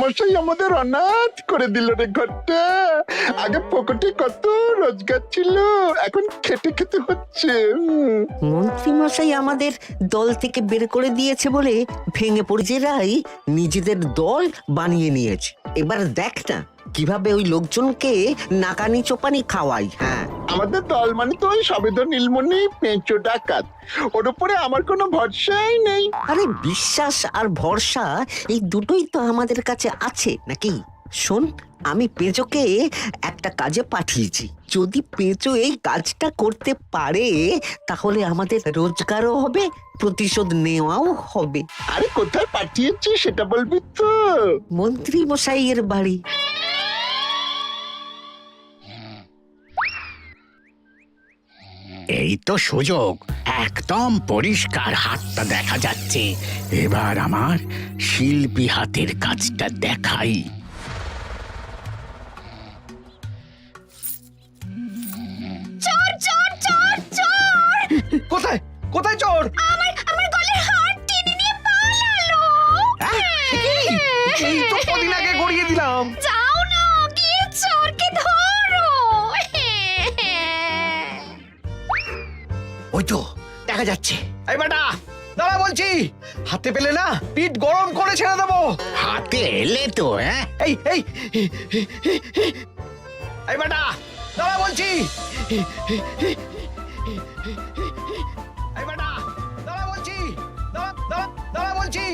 মন্ত্রী মশাই আমাদের অনাথ করে দিল রে ঘরটা। আগে পকেটে কত রোজগার ছিল, এখন খেটে খেতে হচ্ছে। মন্ত্রী মশাই আমাদের দল থেকে বের করে দিয়েছে বলে ভেঙে পড়েছে, রাই নিজেদের দল বানিয়ে নিয়েছে। এবার দেখ না কিভাবে ওই লোকজনকে নাকানি চোপানি খাওয়াই। হ্যাঁ, আমাদের দল মানে তো ওই সবেদন নীলমণি পেঁচো ডাকাত, ওর উপরে আমার কোনো ভরসাই নেই। আরে বিশ্বাস আর ভরসা এই দুটোই তো আমাদের কাছে আছে নাকি? শোন, আমি পেঁচোকে একটা কাজে পাঠিয়েছি। যদি পেঁচো এই কাজটা করতে পারে তাহলে আমাদের রোজগারও হবে, প্রতিশোধ নেওয়াও হবে। আরে কোথায় পাঠিয়েছি সেটা বলবি তো? মন্ত্রী মশাইয়ের বাড়ি। এই তো সুযোগ, একদম পরিষ্কার হাতটা দেখা যাচ্ছে। এবার আমার শিল্পী হাতের কাজটা দেখাই। চোর চোর চোর চোর! কোথায় কোথায় চোর? আমার গলার হার টেনে নিয়ে পালালো। এই তো কদিন আগে গড়িয়ে দিলাম। যাও না, গিয়ে চোরকে ধরো। ওই তো দেখা যাচ্ছে। এই বেটা দাঁড়া বলছি, হাতে পেলে না পিঠ গরম করে ছেড়ে দেবো। হাতে এলে তো এই এই এই বেটা দাঁড়া বলছি। এই বেটা দাঁড়া বলছি, দাঁড়া বলছি।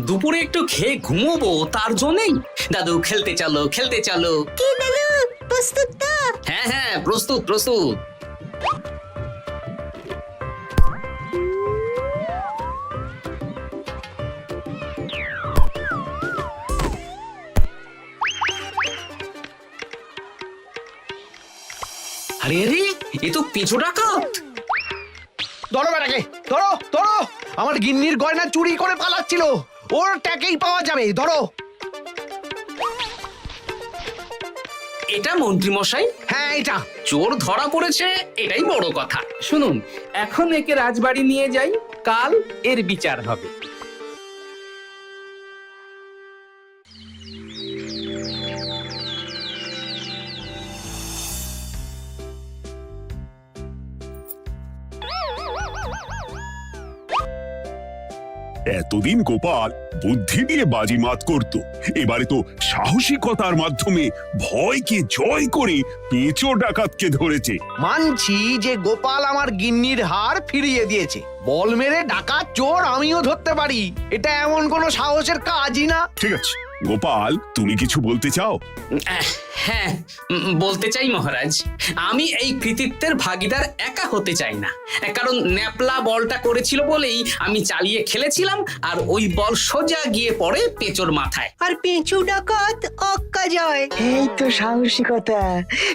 দুপুরে একটু খেয়ে ঘুমোবো, তার জন্যই। দাদু খেলতে চলো, খেলতে চলো। কি দাদু, প্রস্তুত তো? হ্যাঁ হ্যাঁ, প্রস্তুত প্রস্তুত। আরে আরে, এ তো পিছু ডাকাত। ধরো বেটাকে, ধরো ধরো। আমার গিন্নির গয়না চুরি করে পালাচ্ছিল, ওর ট্যাকেই পাওয়া যাবে। ধরো। এটা মন্ত্রী মশাই? হ্যাঁ এটা। চোর ধরা পড়েছে, এটাই বড় কথা। শুনুন, এখন একে রাজবাড়ি নিয়ে যাই, কাল এর বিচার হবে। এতদিন গোপাল বুদ্ধি দিয়ে বাজিমাত করত, এবারে তো সাহসিকতার মাধ্যমে ভয়কে জয় করে পেঁচো ডাকাতকে ধরেছে। মানছি যে গোপাল আমার গিন্নির হার ফিরিয়ে দিয়েছে। বল মেরে ডাকাত চোর আমিও ধরতে পারি, এটা এমন কোনো সাহসের কাজই না। ঠিক আছে গোপাল, তুমি কিছু বলতে চাও? হ্যাঁ, বলতে চাই মহারাজ। আমি এই কৃতিত্বের ভাগীদার একা হতে চাই না, কারণ ন্যাপলা বলটা করেছিল বলেই আমি চালিয়ে খেলেছিলাম, আর ওই বল সোজা গিয়ে পড়ে পেঁচোর মাথায়। আর পেঁচু ডাকাত অক্কা যায়। এই তো সাহসিকতা,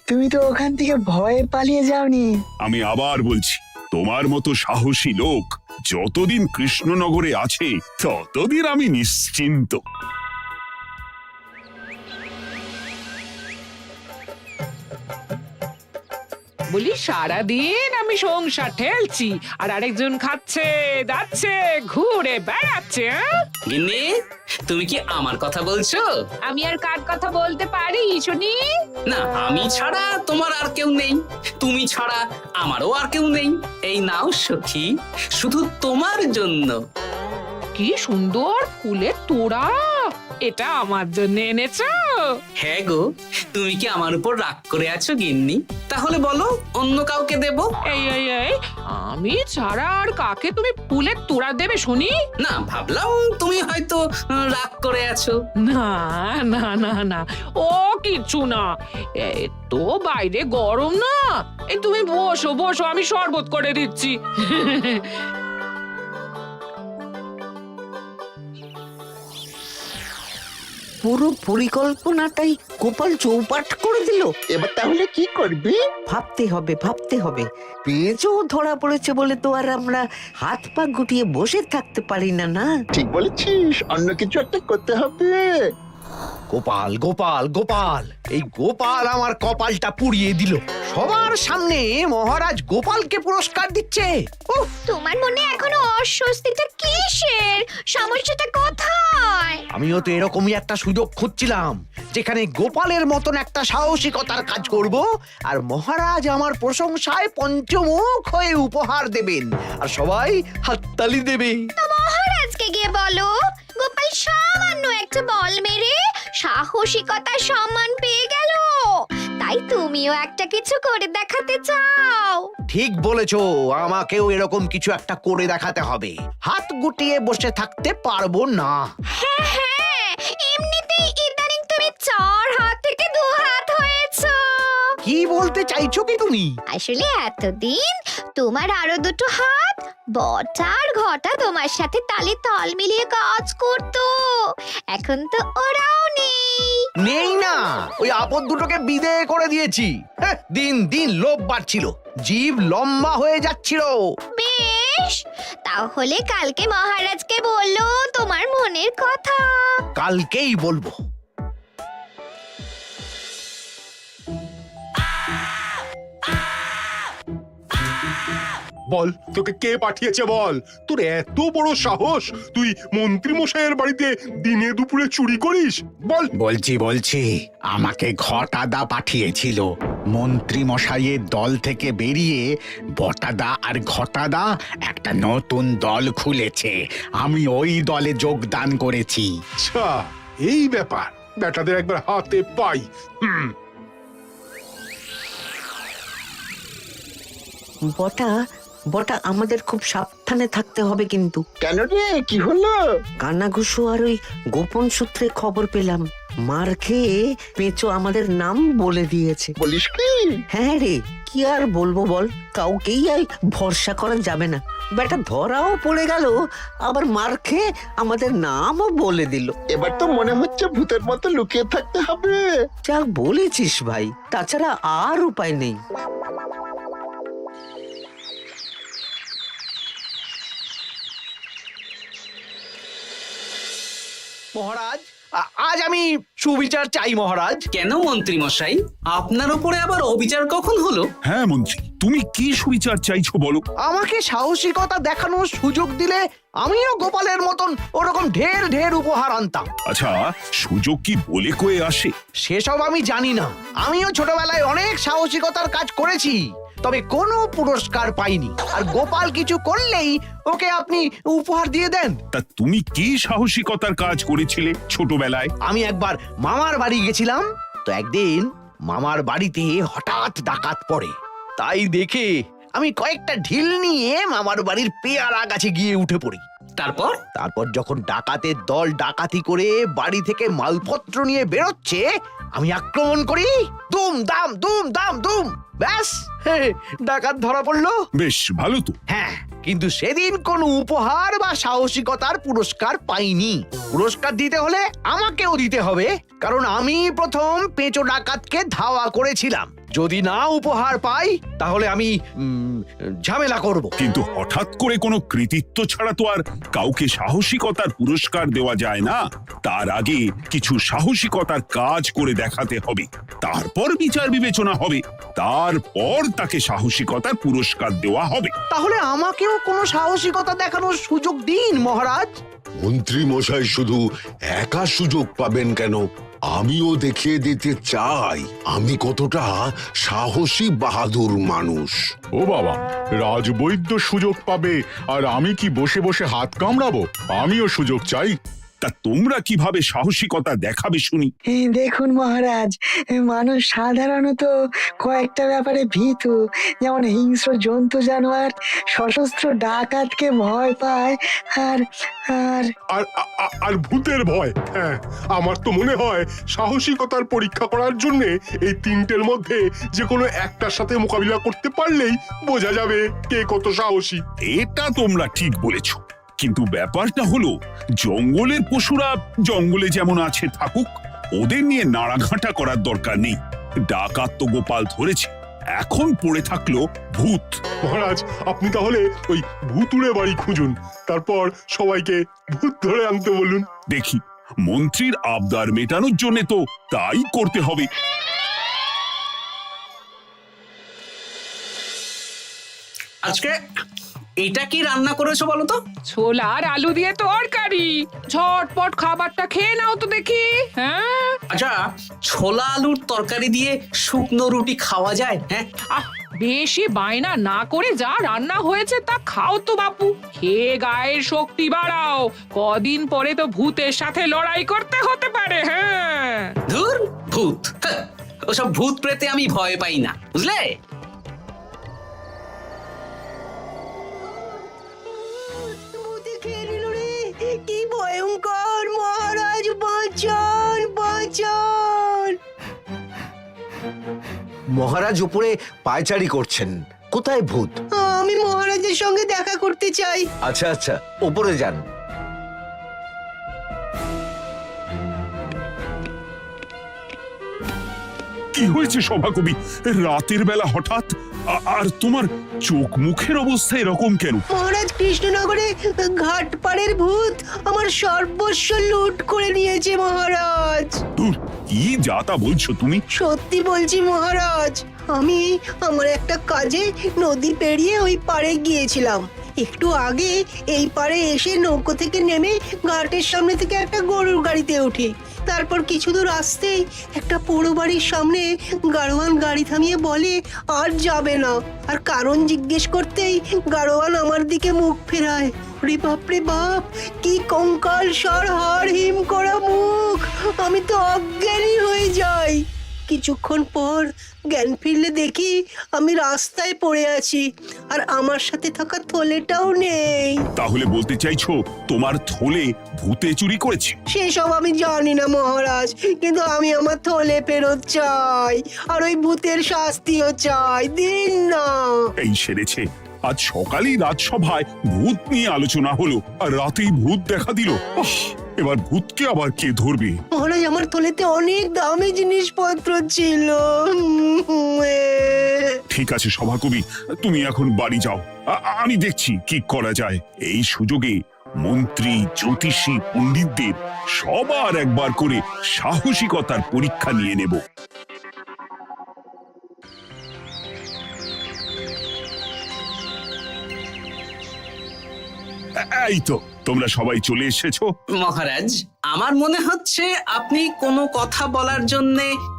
তুমি তো ওখান থেকে ভয়ে পালিয়ে যাওনি। আমি আবার বলছি, তোমার মতো সাহসী লোক যতদিন কৃষ্ণনগরে আছে ততদিন আমি নিশ্চিন্ত। বলি সারাদিন আমি সংসার ঠেলছি আর আরেকজন খাচ্ছে যাচ্ছে ঘুরে বেড়াচ্ছে। গিন্নি, তুমি কি আমার কথা বলছো? আমি আর কার কথা বলতে পারি শুনি? না, আমি ছাড়া তোমার আর কেউ নেই, তুমি ছাড়া আমারও আর কেউ নেই। এই নাও সখী, শুধু তোমার জন্য। কি সুন্দর ফুলের তোড়া, এটা আমার জন্য এনেছো? হ্যাঁ গো, তুমি কি আমার উপর রাগ করে আছো গিন্নি? তাহলে বলো, অন্য কাউকে দেব? এই এই এই, আমি ছাড়া আর কাকে তুমি ফুলের তোড়া দেবে শুনি? না, ভাবলাম তুমি হয়তো রাগ করে আছো। না না না না, ও কিচ্ছু না। এই তো বাইরে গরম না, এই তুমি বসো বসো, আমি শরবত করে দিচ্ছি। পুরো পরিকল্পনাটাই গোপাল চৌপাট করে দিল। এবার তাহলে কি করবি? ভাবতে হবে, ভাবতে হবে। পেঁচো ধরা পড়েছে বলে তো আর আমরা হাত পা গুটিয়ে বসে থাকতে পারি না। না, ঠিক বলেছিস, অন্য কিছু একটা করতে হবে। গোপাল গোপাল গোপাল, এই গোপাল আমার কপালটা পুড়িয়ে দিল। সবার সামনে মহারাজ গোপালকে পুরস্কার দিচ্ছে। উফ, তোমার মনে এখনো অস্বস্তিটা কিসের? সমস্যাটা কোথায়? আমিও তো এরকমই একটা সুযোগ খুঁজছিলাম, যেখানে গোপালের মতন একটা সাহসিকতার কাজ করব, আর মহারাজ আমার প্রশংসায় পঞ্চমুখ হয়ে উপহার দেবেন, আর সবাই হাততালি দেবে। মহারাজকে গিয়ে বলো গোপাল সামান্য একটা বল মেরে সাহসিকতার সম্মান পেয়ে গেল, তাই তুমিও একটা কিছু করে দেখাতে চাও। ঠিক বলেছো, আমাকেও এরকম কিছু একটা করে দেখাতে হবে। হাত গুটিয়ে বসে থাকতে পারবো না। হ্যাঁ, এমনিতেই ইদানিং তুমি 4 হাত থেকে 2 হাত হয়েছো। কি বলতে চাইছো কি তুমি? আসলে এতদিন তোমার আরো 2 হাত বটা আর ঘটা তোমার সাথে তালে তাল মিলিয়ে কাজ করতো, এখন তো ওরাও নেই। নেই না, ওই আপদ দুটোকে বিদেয় করে দিয়েছি। দিন দিন লোভ বাড়ছিল, জীব লম্বা হয়ে যাচ্ছিল। বেশ, তাহলে কালকে মহারাজকে বললো তোমার মনের কথা। কালকেই বলবো। বল, তোকে কে পাঠিয়েছে বল? তোর এত বড় সাহস, তুই মন্ত্রী মশাইয়ের বাড়িতে দিনে দুপুরে চুরি করিস? বল। বলছি আমাকে ঘটাদা পাঠিয়েছিল। মন্ত্রী মশাইয়ের দল থেকে বেরিয়ে বটাদা আর ঘটাদা একটা নতুন দল খুলেছে, আমি ওই দলে যোগদান করেছি। আচ্ছা, এই ব্যাপার। বেটাদের একবার হাতে পাই। বটা বটা আমাদের খুব সাবধানে থাকতে হবে কিন্তু। কেন রে, কি হলো? কানাঘুষো আর ওই গোপন সূত্রে খবর পেলাম, মার খেয়ে পেঁচো আমাদের নাম বলে দিয়েছে। বলিস কি? হ্যাঁ রে, কি আর বলবো বল, কাউকেই আর ভরসা করা যাবে না। বেটা ধরাও পড়ে গেল, আবার মার খেয়ে আমাদের নামও বলে দিল। এবার তো মনে হচ্ছে ভূতের মতো লুকিয়ে থাকতে হবে। যা বলেছিস ভাই, তাছাড়া আর উপায় নেই। মহারাজ, আজ আমি সুবিচার চাই মহারাজ। কেন মন্ত্রী মশাই, আপনার উপরে আবার অবিচার কখন হলো? হ্যাঁ মন্ত্রী, তুমি কি সুবিচার চাইছো বলো? আমাকে সাহসিকতা দেখানোর সুযোগ দিলে আমিও গোপালের মতন ওরকম ঢের ঢের উপহার আনতাম। আচ্ছা, সুযোগ কি বলে কয়ে আসে? সেসব আমি জানি না। আমিও ছোটবেলায় অনেক সাহসিকতার কাজ করেছি, তবে কোনো পুরস্কার পাইনি। আর গোপাল কিছু করলেই ওকে আপনি উপহার দিয়ে দেন। তা তুমি কি সাহসিকতার কাজ করেছিলে ছোটবেলায়? আমি একবার মামার বাড়ি গেছিলাম, তো একদিন মামার বাড়িতে হঠাৎ ডাকাত পড়ে। তাই দেখে আমি কয়েকটা ঢিল নিয়ে মামার বাড়ির পেয়ারা গাছে গিয়ে উঠে পড়ি। তারপর যখন ডাকাতের দল ডাকাতি করে বাড়ি থেকে মালপত্র নিয়ে বেরোচ্ছে, আমি আক্রমণ করি। দুম দাম দুম দাম দুম, ব্যাস ডাকাত ধরা পড়লো। বেশ ভালো তো। হ্যাঁ, কিন্তু সেদিন কোনো উপহার বা সাহসিকতার পুরস্কার পাইনি। পুরস্কার দিতে হলে আমাকেও দিতে হবে, কারণ আমি প্রথম পেঁচো ডাকাতকে ধাওয়া করেছিলাম। যদি না উপহার পাই তাহলে আমি ঝামেলা করব। কিন্তু হঠাৎ করে কোনো কৃতিত্ব ছাড়া তো আর কাউকে সাহসিকতার পুরস্কার দেওয়া যায় না। তার আগে কিছু সাহসিকতার কাজ করে দেখাতে হবে, তারপর বিচার বিবেচনা হবে, তারপর তাকে সাহসিকতার পুরস্কার দেওয়া হবে। তাহলে আমাকেও কোনো সাহসিকতা দেখানোর সুযোগ দিন মহারাজ। মন্ত্রী মশাই শুধু একা সুযোগ পাবেন কেন, আমিও দেখিয়ে দিতে চাই আমি কতটা সাহসী বাহাদুর মানুষ। ও বাবা, রাজবৈদ্য সুযোগ পাবে আর আমি কি বসে বসে হাত কামড়াবো? আমিও সুযোগ চাই। তা তোমরা কিভাবে সাহসিকতা দেখাবে শুনি? দেখুন মহারাজ, মানুষ সাধারণত কয়েকটা ব্যাপারে ভীতু, যেমন হিংস্র জন্তু জানোয়ার, সশস্ত্র ডাকাতকে ভয় পায়, আর আর আর আর ভূতের ভয়। হ্যাঁ, আমার তো মনে হয় সাহসিকতার পরীক্ষা করার জন্য এই তিনটের মধ্যে যে কোনো একটার সাথে মোকাবিলা করতে পারলেই বোঝা যাবে কে কত সাহসী। এটা তোমরা ঠিক বলেছ, কিন্তু ব্যাপারটা হলো জঙ্গলের পশুরা জঙ্গলে যেমন আছে থাকুক, ওদের নিয়ে নাড়াঘাটা করার দরকার নেই। ডাকাত তো গোপাল ধরেছে, এখন পড়ে থাকলো ভূত। মহারাজ, আপনি তাহলে ওই ভূতুড়ে বাড়ি খুঁজুন, তারপর সবাইকে ভূত ধরে আনতে বলুন। দেখি মন্ত্রীর আবদার মেটানোর জন্য তো তাই করতে হবে। আজকে এটা কি রান্না করেছো বলো তো? ছোলা আর আলু দিয়ে তরকারি। ঝটপট খাবারটা খেয়ে নাও তো দেখি। হ্যাঁ, আচ্ছা, ছোলা আলুর তরকারি দিয়ে শুকনো রুটি খাওয়া যায়? হ্যাঁ, বেশি বায়না না করে যা রান্না হয়েছে তা খাও তো বাপু। খেয়ে গায়ের শক্তি বাড়াও, কদিন পরে তো ভূতের সাথে লড়াই করতে হতে পারে। হ্যাঁ, ধুর ভূত, হ্যাঁ, ওসব ভূত প্রেতে আমি ভয় পাই না, বুঝলে? কি ভয়ঙ্কর! মহারাজ বাঁচান, বাঁচান! মহারাজ উপরে পায়চারি করছেন। কোথায় ভূত? আমি মহারাজের সঙ্গে দেখা করতে চাই। আচ্ছা আচ্ছা, উপরে যান। কি হয়েছে সভাকবি? রাতের বেলা হঠাৎ আর তোমার চোখ মুখের অবস্থা এরকম কেন? মহারাজ, কৃষ্ণনগরে ঘাটপাড়ের ভূত আমার সর্বস্ব লুট করে নিয়েছে মহারাজ। ধুর, কি যা তা বলছো তুমি? সত্যি বলছি মহারাজ, আমি আমার একটা কাজে নদী পেরিয়ে ওই পাড়ে গিয়েছিলাম। একটু আগে এই পাড়ে এসে নৌকো থেকে নেমে ঘাটের সামনে থেকে একটা গরুর গাড়িতে উঠি। তারপর কিছু দূর আসতেই একটা পোড়ো বাড়ির সামনে গাড়োয়ান গাড়ি থামিয়ে বলে আর যাবে না। আর কারণ জিজ্ঞেস করতেই গাড়োয়ান আমার দিকে মুখ ফেরায়। রে বাপ রে বাপ, কি কঙ্কাল সার হাড় হিম করা মুখ! আমি তো অজ্ঞানী হয়ে যাই। কিছুক্ষণ পর জ্ঞান ফিরলে দেখি আমি রাস্তায় পড়ে আছি, আর আমার সাথে থাকা থলেটাও নেই। তাহলে বলতে চাইছো তোমার থলে ভূতে চুরি করেছে? সেসব আমি জানি না মহারাজ, কিন্তু আমি আমার থলে ফেরত চাই, আর ওই ভূতের শাস্তিও চাই। দিন না। এই সেরেছে, আজ সকালেই রাজসভায় ভূত নিয়ে আলোচনা হলো আর রাতেই ভূত দেখা দিল। এবার ভূতকে আবার কে ধরবে? মহারাজ, আমার থলেতে অনেক দামি জিনিসপত্র ছিল। ঠিক আছে সভাকবি, তুমি এখন বাড়ি যাও। আমি দেখছি কি করা যায়। এই সুযোগে মন্ত্রী, জ্যোতিষী, পণ্ডিতদের সবার একবার করে সাহসিকতার পরীক্ষা নিয়ে নেব। এই তো তোমরা সবাই চলে এসেছো। মহারাজ, আমার মনে হচ্ছে আপনি কোনো কথা বলার জন্য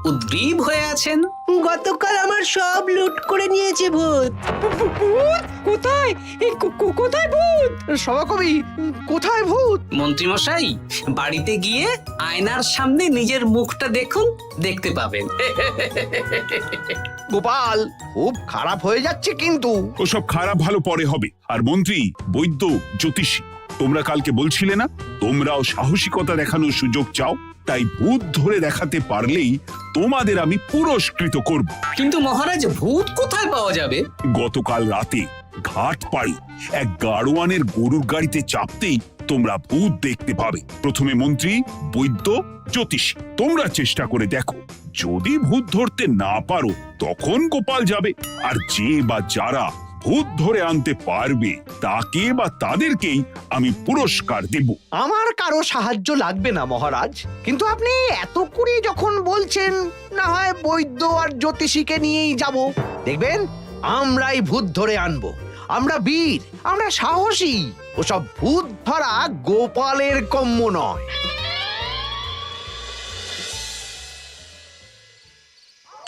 উদ্গ্রীব হয়ে আছেন। গতকাল আমার সব লুট করে নিয়েছে ভূত। কোথায়? কোথায় ভূত? সভাকবি, কোথায় ভূত? মন্ত্রীমশাই, বাড়িতে গিয়ে আয়নার সামনে নিজের মুখটা দেখুন, দেখতে পাবেন। গোপাল, খুব খারাপ হয়ে যাচ্ছে কিন্তু। ওসব খারাপ ভালো পরে হবে। আর মন্ত্রী, বৈদ্য, জ্যোতিষী, তোমরা কালকে বলছিলে না তোমরাও সাহসিকতা দেখানোর সুযোগ চাও? তাই ভূত ধরে দেখাতে পারলেই তোমাদের আমি পুরস্কৃত করব। কিন্তু মহারাজ, ভূত কোথায় পাওয়া যাবে? গতকাল রাতে ঘাট পাড়ি এক গাড়োয়ানের গরুর গাড়িতে চাপতেই তোমরা ভূত দেখতে পাবে। প্রথমে মন্ত্রী, বৈদ্য, জ্যোতিষী, তোমরা চেষ্টা করে দেখো। যদি ভূত ধরতে না পারো তখন গোপাল যাবে, আর যে বা যারা ভূত ধরে আনতে পারবে তাকে বা তাদেরকেই আমি পুরস্কার দেব। আমার কারো সাহায্য লাগবে না মহারাজ, কিন্তু আপনি এত করে যখন বলছেন, না হয় বৈদ্য আর জ্যোতিষীকে নিয়েই যাব। দেখবেন আমরাই ভূত ধরে আনবো। আমরা বীর, আমরা সাহসী। ওসব ভূত ধরা গোপালের কম্য নয়।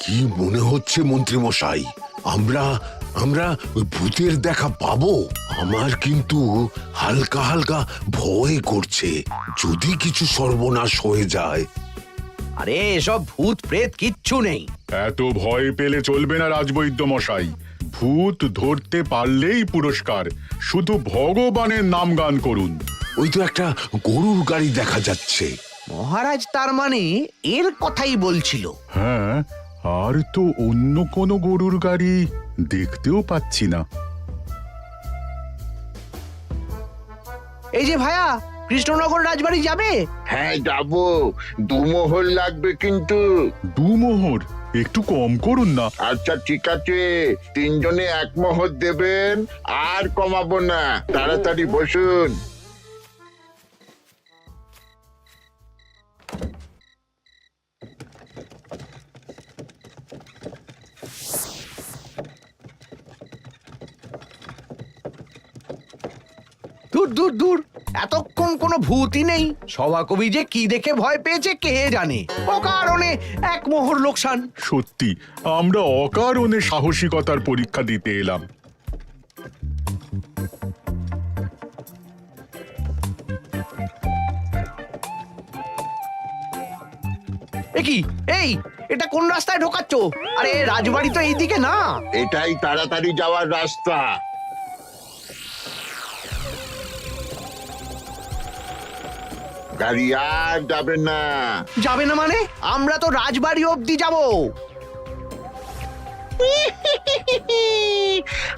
কি মনে হচ্ছে মন্ত্রী মশাই, আমরা আমরা ওই ভূতের দেখা পাবো? আমার কিন্তু হালকা হালকা ভয় করছে, যদি কিছু সর্বনাশ হয়ে যায়। আরে এসব ভূত প্রেত কিচ্ছু নেই। এত ভয় পেলে চলবে না রাজবৈদ্য মশাই। ভূত ধরতে পারলেই পুরস্কার। শুধু ভগবানের নাম গান করুন। ওই তো একটা গরুর গাড়ি দেখা যাচ্ছে। মহারাজ তার মানে এর কথাই বলছিল। হ্যাঁ, আর তো অন্য কোনো গরুর গাড়ি দেখতেও পাচ্ছি না। এই যে ভায়া, কৃষ্ণনগর রাজবাড়ি যাবে? হ্যাঁ যাবো, 2 মোহর লাগবে কিন্তু। 2 মোহর একটু কম করুন না। আচ্ছা ঠিক আছে, 3 জনে 1 মোহর দেবেন, আর কমাবো না। তাড়াতাড়ি বসুন। দূর দূর দূর, এতক্ষণ কোনো ভূতই নেই। সভাকবি যে কি দেখে ভয় পেয়েছে কে জানে। অকারণে এক মোহর লোকসান। সত্যি আমরা অকারণে সাহসিকতার পরীক্ষা দিতে এলাম। কি এই, এটা কোন রাস্তায় ঢোকাচ্ছ? আরে রাজবাড়ি তো এইদিকে না। এটাই তাড়াতাড়ি যাওয়ার রাস্তা। গাড়ি আর যাবে না। যাবে না মানে? আমরা তো রাজবাড়ি অবধি যাব।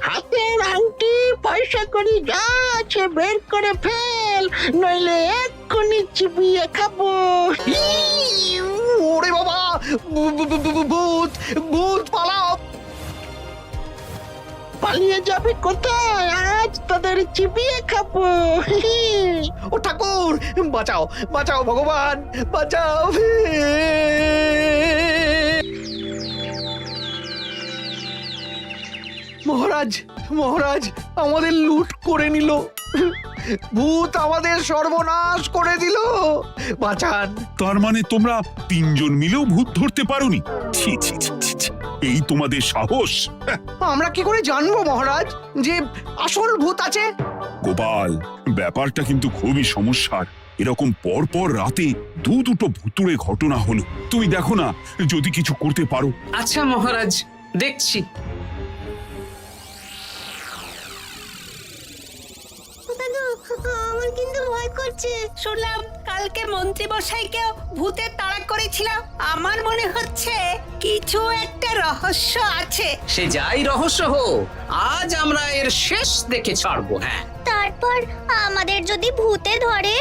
হাতের আংটি পয়সা করি যা আছে বের করে ফেল, নইলে এক্ষুনি চিবিয়ে খাবো। ওরে বাবা, ভূত ভূত পালাও। পালিয়ে যাবে কোথায়? আজ তোদের চিবিয়ে খাবো। ও ঠাকুর, বাঁচাও বাঁচাও ভগবান, বাঁচাও। মহারাজ মহারাজ, আমাদের লুট করে নিল। ভূত আমাদের সর্বনাশ করে দিল, বাঁচান। তার মানে তোমরা তিনজন মিলেও ভূত ধরতে পারোনি? ছি ছি ছি ছি ছি। এই তোমাদের সাহস! আমরা কি করে জানবো মহারাজ যে আসল ভূত আছে? গোপাল, ব্যাপারটা কিন্তু খুবই সমস্যার। এরকম পর পর রাতে দুটো ভুতুড়ে ঘটনা হলো। তুমি দেখো না, যদি কিছু করতে পারো। আচ্ছা মহারাজ, দেখছি। আমার কিন্তু ভয় করছে। শুনলাম কালকে মন্ত্রী মশাইকেও ভূতের তাড়া করেছিল। আমার মনে হচ্ছে কিছু একটা রহস্য আছে। সে যাই রহস্য হোক, আজ আমরা এর শেষ দেখে ছাড়বো। হ্যাঁ, তারপর আমাদের যদি ভূতে ধরে?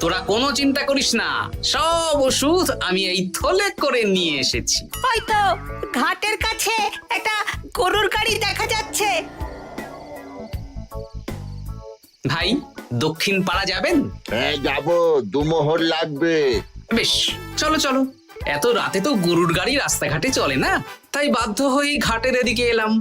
তোরা কোনো চিন্তা করিস না, সব ওষুধ আমি এই থলে করে নিয়ে এসেছি। হয়তো ঘাটের কাছে একটা গরুর গাড়ি দেখা যাচ্ছে। ভাই, দক্ষিণ পাড়া যাবেন? হ্যাঁ যাবো, 2 মোহর লাগবে। বেশ, চলো চলো। এত রাতে তো গরুর গাড়ি রাস্তাঘাটে চলে না, তাই বাধ্য হয়ে ঘাটের এদিকে এলাম।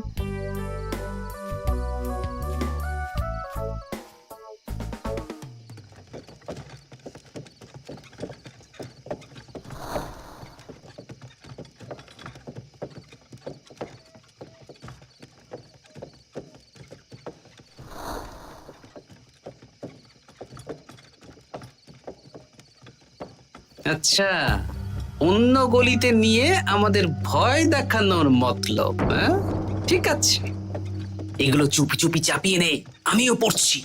আচ্ছা, অন্য গলিতে নিয়ে আমাদের ভয় দেখানোর মতলব? হ্যাঁ, ঠিক আছে, এগুলো চুপি চুপি চাপিয়ে নে, আমিও পড়ছি।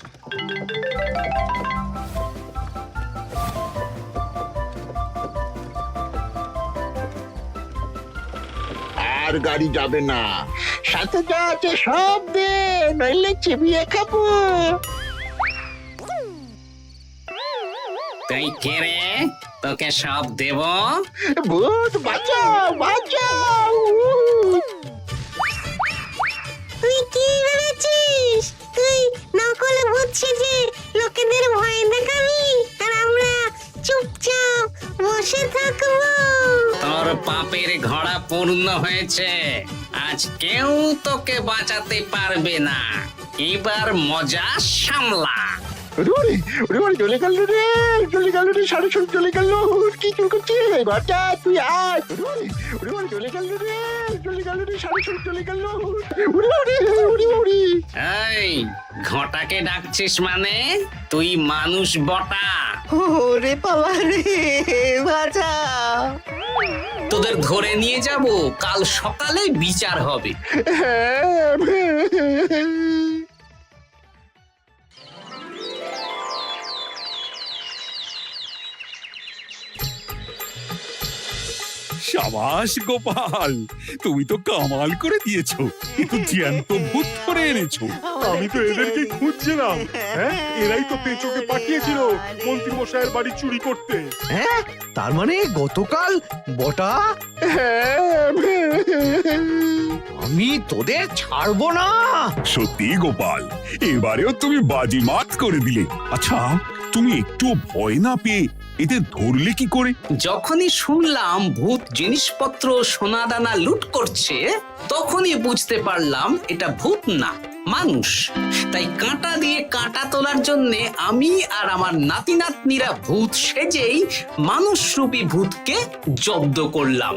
আর গাড়ি যাবে না। সাথে যা আছে সব দে, নইলে চিবিয়ে খাবো। তুই কে রে? তোকে সব দেব? ভূত বাঁচাও বাঁচাও। তুই কি ভেবেছিস? তুই নকল ভূত সেজে লোকেদের ভয় দেখাবি, আর আমরা চুপচাপ বসে থাকবো? তোর পাপের ঘোড়া পূর্ণ হয়েছে, আজ কেউ তোকে বাঁচাতে পারবে না। এবার মজা সামলা। চলে গেল রে, চলে গেল রে, সাড়ে সব চলে গেল। কি চুল করছিস বাচ্চা? তুই আয়। চলে গেল রে, চলে গেল রে, সাড়ে সব চলে গেল। এই ঘটাকে ডাকছিস মানে? তুই মানুষ বটা। ওরে বাবা রে, বাঁচা। তোদের ধরে নিয়ে যাব, কাল সকালে বিচার হবে। সাবাস গোপাল, তুমি তো কামাল করে দিয়েছো। কিন্তু জ্যান্ত ভূত ধরে এনেছো। আমি তো এদেরকে খুঁজছিলাম। হ্যাঁ, এরাই তো পেঁচোকে পাঠিয়েছিল মন্ত্রী মশাইয়ের বাড়ি চুরি করতে। হ্যাঁ, তার মানে গতকাল বটা। আমি তোদের ছাড়বো না। সত্যি গোপাল, এবারেও তুমি বাজিমাত করে দিলে। আচ্ছা, তুমি একটু ভয় না পেয়ে এদের ধরলে কি করে? যখনই শুনলাম ভূত জিনিসপত্র সোনাদানা লুট করছে, তখনই বুঝতে পারলাম এটা ভূত না, মানুষ। তাই কাঁটা দিয়ে কাঁটা তোলার জন্য আমি আর আমার নাতি নাতনিরা ভূত সেজেই মানুষরূপী ভূতকে জব্দ করলাম।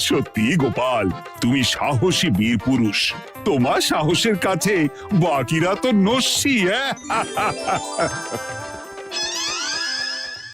সত্যি গোপাল, তুমি সাহসী বীর পুরুষ। তোমার সাহসের কাছে বাকিরা তো নস্যি।